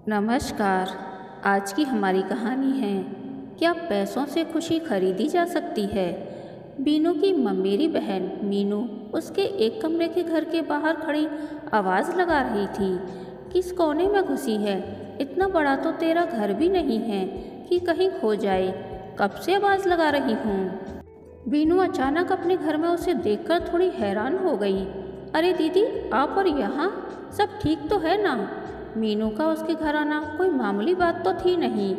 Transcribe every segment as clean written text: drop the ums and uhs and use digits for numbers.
नमस्कार। आज की हमारी कहानी है, क्या पैसों से खुशी खरीदी जा सकती है। बीनू की ममेरी बहन मीनू उसके एक कमरे के घर के बाहर खड़ी आवाज़ लगा रही थी। किस कोने में घुसी है? इतना बड़ा तो तेरा घर भी नहीं है कि कहीं खो जाए। कब से आवाज़ लगा रही हूँ। बीनू अचानक अपने घर में उसे देखकर थोड़ी हैरान हो गई। अरे दीदी, आप और यहाँ सब ठीक तो है ना? मीनू का उसके घर आना कोई मामूली बात तो थी नहीं।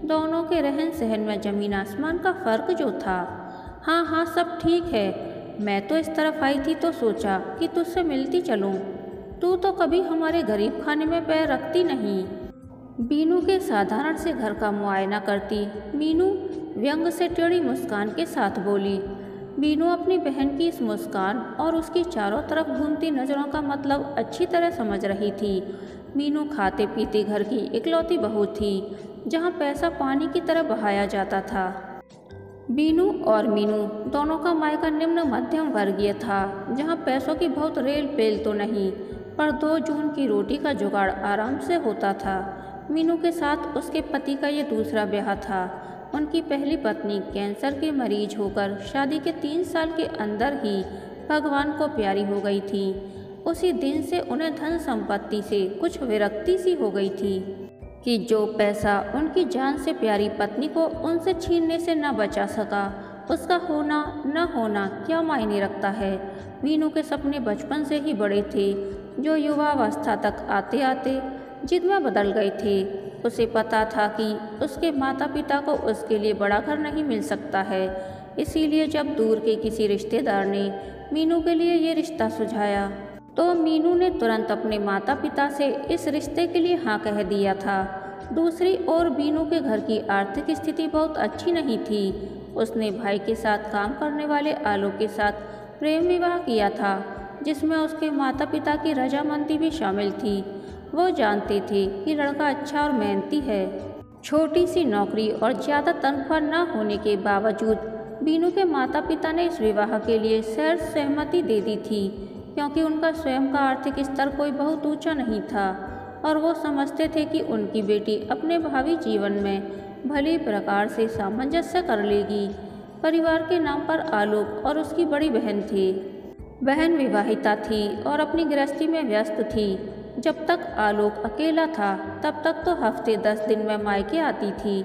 दोनों के रहन सहन में ज़मीन आसमान का फ़र्क जो था। हाँ हाँ, सब ठीक है। मैं तो इस तरफ आई थी तो सोचा कि तुझसे मिलती चलूँ। तू तो कभी हमारे गरीब खाने में पैर रखती नहीं। बीनू के साधारण से घर का मुआयना करती मीनू व्यंग से टेढ़ी मुस्कान के साथ बोली। बीनू अपनी बहन की इस मुस्कान और उसकी चारों तरफ घूमती नज़रों का मतलब अच्छी तरह समझ रही थी। मीनू खाते पीते घर की इकलौती बहू थी, जहाँ पैसा पानी की तरह बहाया जाता था। बीनू और मीनू दोनों का मायका निम्न मध्यम वर्गीय था, जहाँ पैसों की बहुत रेल पेल तो नहीं, पर 2 जून की रोटी का जुगाड़ आराम से होता था। मीनू के साथ उसके पति का ये दूसरा ब्याह था। उनकी पहली पत्नी कैंसर के मरीज होकर शादी के 3 साल के अंदर ही भगवान को प्यारी हो गई थी। उसी दिन से उन्हें धन संपत्ति से कुछ विरक्ति सी हो गई थी कि जो पैसा उनकी जान से प्यारी पत्नी को उनसे छीनने से न बचा सका, उसका होना न होना क्या मायने रखता है। मीनू के सपने बचपन से ही बड़े थे, जो युवावस्था तक आते आते जिद में बदल गए थे। उसे पता था कि उसके माता पिता को उसके लिए बड़ा घर नहीं मिल सकता है। इसीलिए जब दूर के किसी रिश्तेदार ने मीनू के लिए ये रिश्ता सुझाया, तो मीनू ने तुरंत अपने माता पिता से इस रिश्ते के लिए हाँ कह दिया था। दूसरी ओर बीनू के घर की आर्थिक स्थिति बहुत अच्छी नहीं थी। उसने भाई के साथ काम करने वाले आलोक के साथ प्रेम विवाह किया था, जिसमें उसके माता पिता की रजामंदी भी शामिल थी। वो जानते थे कि लड़का अच्छा और मेहनती है। छोटी सी नौकरी और ज़्यादा तनख्वाह न होने के बावजूद बीनू के माता पिता ने इस विवाह के लिए सहमति दे दी थी, क्योंकि उनका स्वयं का आर्थिक स्तर कोई बहुत ऊंचा नहीं था और वो समझते थे कि उनकी बेटी अपने भावी जीवन में भली प्रकार से सामंजस्य कर लेगी। परिवार के नाम पर आलोक और उसकी बड़ी बहन थी। बहन विवाहिता थी और अपनी गृहस्थी में व्यस्त थी। जब तक आलोक अकेला था, तब तक तो हफ्ते 10 दिन में मायके आती थी,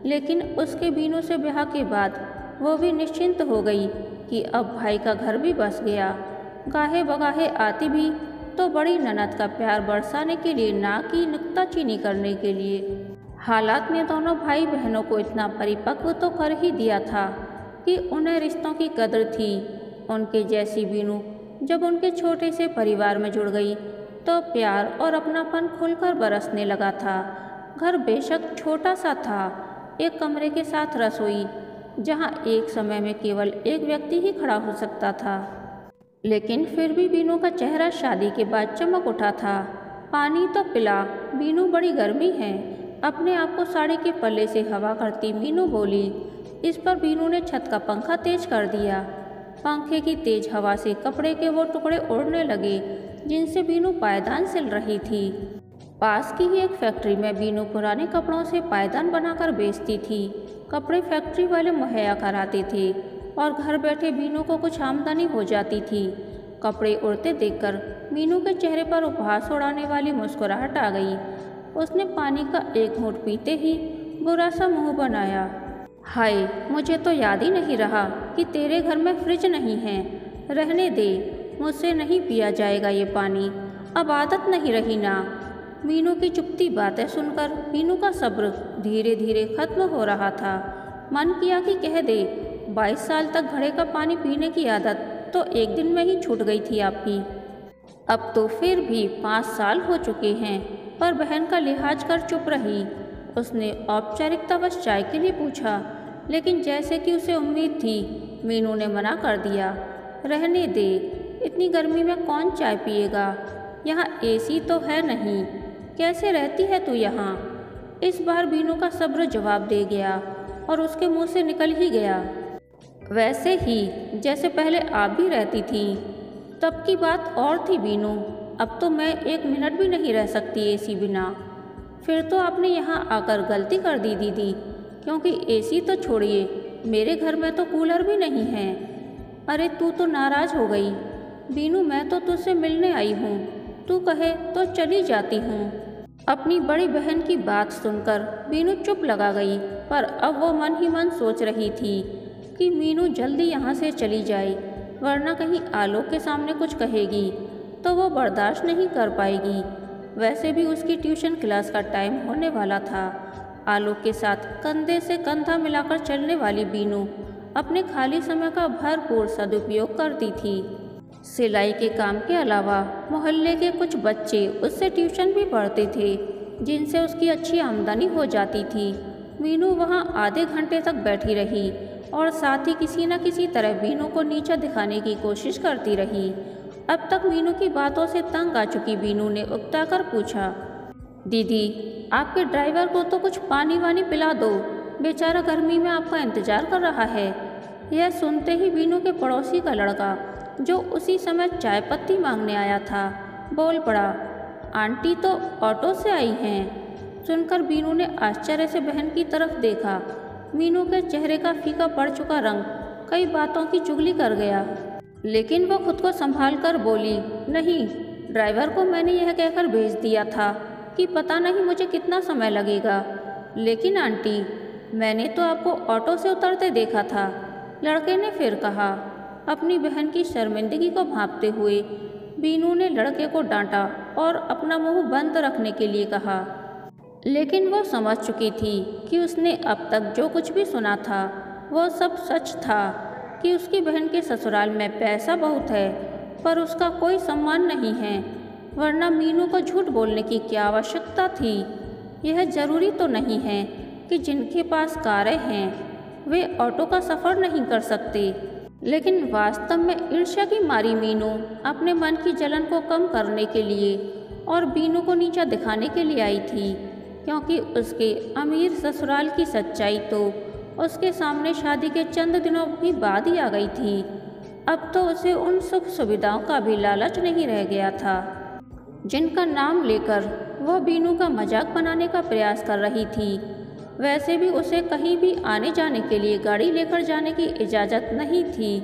लेकिन उसके बीनू से ब्याह के बाद वो भी निश्चिंत हो गई कि अब भाई का घर भी बस गया। गाहे बगाहे आती भी तो बड़ी ननद का प्यार बरसाने के लिए, ना कि नुक्ताचीनी करने के लिए। हालात ने दोनों भाई बहनों को इतना परिपक्व तो कर ही दिया था कि उन्हें रिश्तों की कदर थी। उनके जैसी बीनू जब उनके छोटे से परिवार में जुड़ गई, तो प्यार और अपनापन खुलकर बरसने लगा था। घर बेशक छोटा सा था, एक कमरे के साथ रसोई, जहाँ एक समय में केवल एक व्यक्ति ही खड़ा हो सकता था, लेकिन फिर भी बीनू का चेहरा शादी के बाद चमक उठा था। पानी तो पिला, बीनू बड़ी गर्मी है। अपने आप को साड़ी के पल्ले से हवा करती मीनू बोली। इस पर बीनू ने छत का पंखा तेज कर दिया। पंखे की तेज हवा से कपड़े के वो टुकड़े उड़ने लगे जिनसे बीनू पायदान सिल रही थी। पास की ही एक फैक्ट्री में बीनू पुराने कपड़ों से पायदान बनाकर बेचती थी। कपड़े फैक्ट्री वाले मुहैया कराते थे और घर बैठे बीनू को कुछ आमदनी हो जाती थी। कपड़े उड़ते देखकर मीनू के चेहरे पर उपहास उड़ाने वाली मुस्कुराहट आ गई। उसने पानी का एक घूंट पीते ही बुरा सा मुंह बनाया। हाय, मुझे तो याद ही नहीं रहा कि तेरे घर में फ्रिज नहीं है। रहने दे, मुझसे नहीं पिया जाएगा ये पानी। अब आदत नहीं रही ना। मीनू की चुपती बातें सुनकर मीनू का सब्र धीरे धीरे खत्म हो रहा था। मन किया कि कह दे, 22 साल तक घड़े का पानी पीने की आदत तो एक दिन में ही छूट गई थी आपकी। अब तो फिर भी 5 साल हो चुके हैं। पर बहन का लिहाज कर चुप रही। उसने औपचारिकतावश चाय के लिए पूछा, लेकिन जैसे कि उसे उम्मीद थी, मीनू ने मना कर दिया। रहने दे, इतनी गर्मी में कौन चाय पिएगा? यहाँ एसी तो है नहीं। कैसे रहती है तू यहाँ? इस बार बीनू का सब्र जवाब दे गया और उसके मुंह से निकल ही गया, वैसे ही जैसे पहले आप भी रहती थी। तब की बात और थी बीनू, अब तो मैं 1 मिनट भी नहीं रह सकती एसी बिना। फिर तो आपने यहाँ आकर गलती कर दी दीदी, क्योंकि एसी तो छोड़िए, मेरे घर में तो कूलर भी नहीं है। अरे तू तो नाराज़ हो गई। बीनू, मैं तो तुझसे मिलने आई हूँ, तू कहे तो चली जाती हूँ। अपनी बड़ी बहन की बात सुनकर बीनू चुप लगा गई, पर अब वो मन ही मन सोच रही थी कि मीनू जल्दी यहाँ से चली जाए, वरना कहीं आलोक के सामने कुछ कहेगी तो वो बर्दाश्त नहीं कर पाएगी। वैसे भी उसकी ट्यूशन क्लास का टाइम होने वाला था। आलोक के साथ कंधे से कंधा मिलाकर चलने वाली बीनू अपने खाली समय का भरपूर सदुपयोग करती थी। सिलाई के काम के अलावा मोहल्ले के कुछ बच्चे उससे ट्यूशन भी पढ़ते थे, जिनसे उसकी अच्छी आमदनी हो जाती थी। मीनू वहाँ आधे घंटे तक बैठी रही और साथ ही किसी न किसी तरह बीनू को नीचा दिखाने की कोशिश करती रही। अब तक मीनू की बातों से तंग आ चुकी बीनू ने उकताकर पूछा, दीदी आपके ड्राइवर को तो कुछ पानी वानी पिला दो, बेचारा गर्मी में आपका इंतजार कर रहा है। यह सुनते ही बीनू के पड़ोसी का लड़का, जो उसी समय चाय पत्ती मांगने आया था, बोल पड़ा, आंटी तो ऑटो से आई हैं। सुनकर बीनू ने आश्चर्य से बहन की तरफ देखा। मीनू के चेहरे का फीका पड़ चुका रंग कई बातों की चुगली कर गया, लेकिन वो खुद को संभाल कर बोली, नहीं, ड्राइवर को मैंने यह कहकर भेज दिया था कि पता नहीं मुझे कितना समय लगेगा। लेकिन आंटी, मैंने तो आपको ऑटो से उतरते देखा था, लड़के ने फिर कहा। अपनी बहन की शर्मिंदगी को भांपते हुए बीनू ने लड़के को डांटा और अपना मुंह बंद रखने के लिए कहा, लेकिन वो समझ चुकी थी कि उसने अब तक जो कुछ भी सुना था वो सब सच था, कि उसकी बहन के ससुराल में पैसा बहुत है पर उसका कोई सम्मान नहीं है, वरना मीनू को झूठ बोलने की क्या आवश्यकता थी। यह ज़रूरी तो नहीं है कि जिनके पास कारें हैं वे ऑटो का सफ़र नहीं कर सकते, लेकिन वास्तव में ईर्ष्या की मारी मीनू अपने मन की जलन को कम करने के लिए और बीनू को नीचा दिखाने के लिए आई थी, क्योंकि उसके अमीर ससुराल की सच्चाई तो उसके सामने शादी के चंद दिनों की बाद ही आ गई थी। अब तो उसे उन सुख सुविधाओं का भी लालच नहीं रह गया था, जिनका नाम लेकर वह बीनू का मजाक बनाने का प्रयास कर रही थी। वैसे भी उसे कहीं भी आने जाने के लिए गाड़ी लेकर जाने की इजाज़त नहीं थी,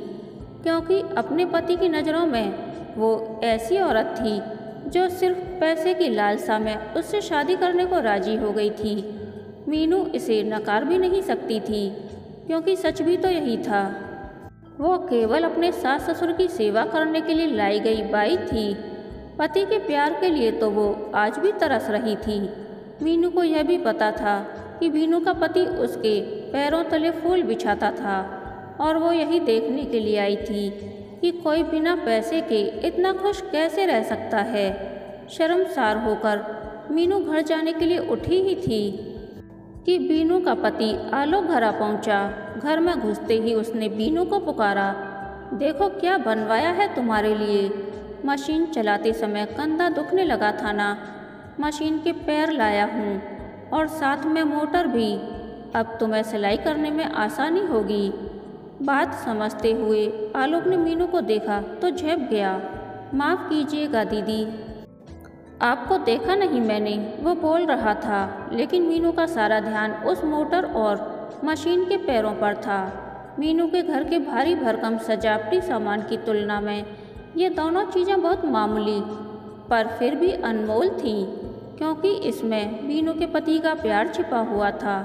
क्योंकि अपने पति की नज़रों में वो ऐसी औरत थी जो सिर्फ पैसे की लालसा में उससे शादी करने को राजी हो गई थी। मीनू इसे नकार भी नहीं सकती थी, क्योंकि सच भी तो यही था। वो केवल अपने सास ससुर की सेवा करने के लिए लाई गई बाई थी। पति के प्यार के लिए तो वो आज भी तरस रही थी। मीनू को यह भी पता था कि बीनू का पति उसके पैरों तले फूल बिछाता था, और वो यही देखने के लिए आई थी कि कोई बिना पैसे के इतना खुश कैसे रह सकता है। शर्मसार होकर मीनू घर जाने के लिए उठी ही थी कि बीनू का पति आलोक घर आ पहुंचा। घर में घुसते ही उसने बीनू को पुकारा, देखो क्या बनवाया है तुम्हारे लिए। मशीन चलाते समय कंधा दुखने लगा था ना, मशीन के पैर लाया हूँ और साथ में मोटर भी, अब तुम्हें सिलाई करने में आसानी होगी। बात समझते हुए आलोक ने मीनू को देखा तो झेप गया। माफ़ कीजिएगा दीदी, आपको देखा नहीं मैंने, वो बोल रहा था, लेकिन मीनू का सारा ध्यान उस मोटर और मशीन के पैरों पर था। मीनू के घर के भारी भरकम सजावटी सामान की तुलना में ये दोनों चीज़ें बहुत मामूली पर फिर भी अनमोल थीं, क्योंकि इसमें मीनू के पति का प्यार छिपा हुआ था।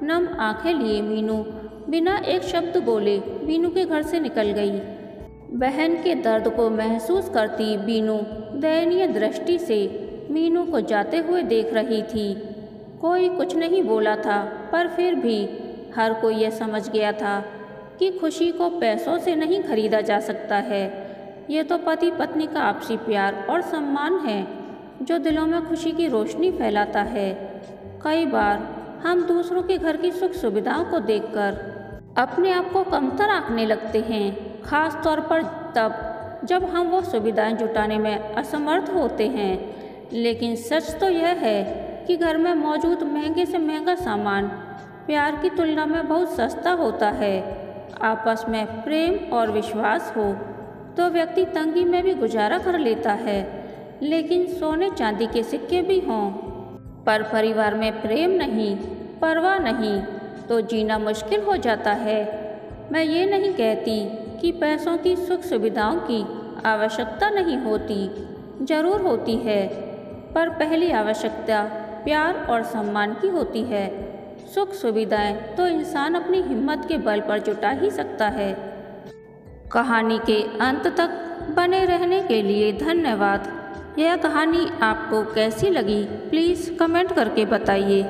नम आंखें लिए मीनू बिना एक शब्द बोले बीनू के घर से निकल गई। बहन के दर्द को महसूस करती बीनू दयनीय दृष्टि से मीनू को जाते हुए देख रही थी। कोई कुछ नहीं बोला था, पर फिर भी हर कोई यह समझ गया था कि खुशी को पैसों से नहीं खरीदा जा सकता है। ये तो पति पत्नी का आपसी प्यार और सम्मान है जो दिलों में खुशी की रोशनी फैलाता है। कई बार हम दूसरों के घर की सुख सुविधाओं को देखकर अपने आप को कमतर आंकने लगते हैं, खास तौर पर तब जब हम वो सुविधाएं जुटाने में असमर्थ होते हैं। लेकिन सच तो यह है कि घर में मौजूद महंगे से महंगा सामान प्यार की तुलना में बहुत सस्ता होता है। आपस में प्रेम और विश्वास हो तो व्यक्ति तंगी में भी गुजारा कर लेता है, लेकिन सोने चांदी के सिक्के भी हों पर परिवार में प्रेम नहीं, परवाह नहीं, तो जीना मुश्किल हो जाता है। मैं ये नहीं कहती कि पैसों की सुख सुविधाओं की आवश्यकता नहीं होती, ज़रूर होती है, पर पहली आवश्यकता प्यार और सम्मान की होती है। सुख सुविधाएं तो इंसान अपनी हिम्मत के बल पर जुटा ही सकता है। कहानी के अंत तक बने रहने के लिए धन्यवाद। यह कहानी आपको कैसी लगी प्लीज़ कमेंट करके बताइए।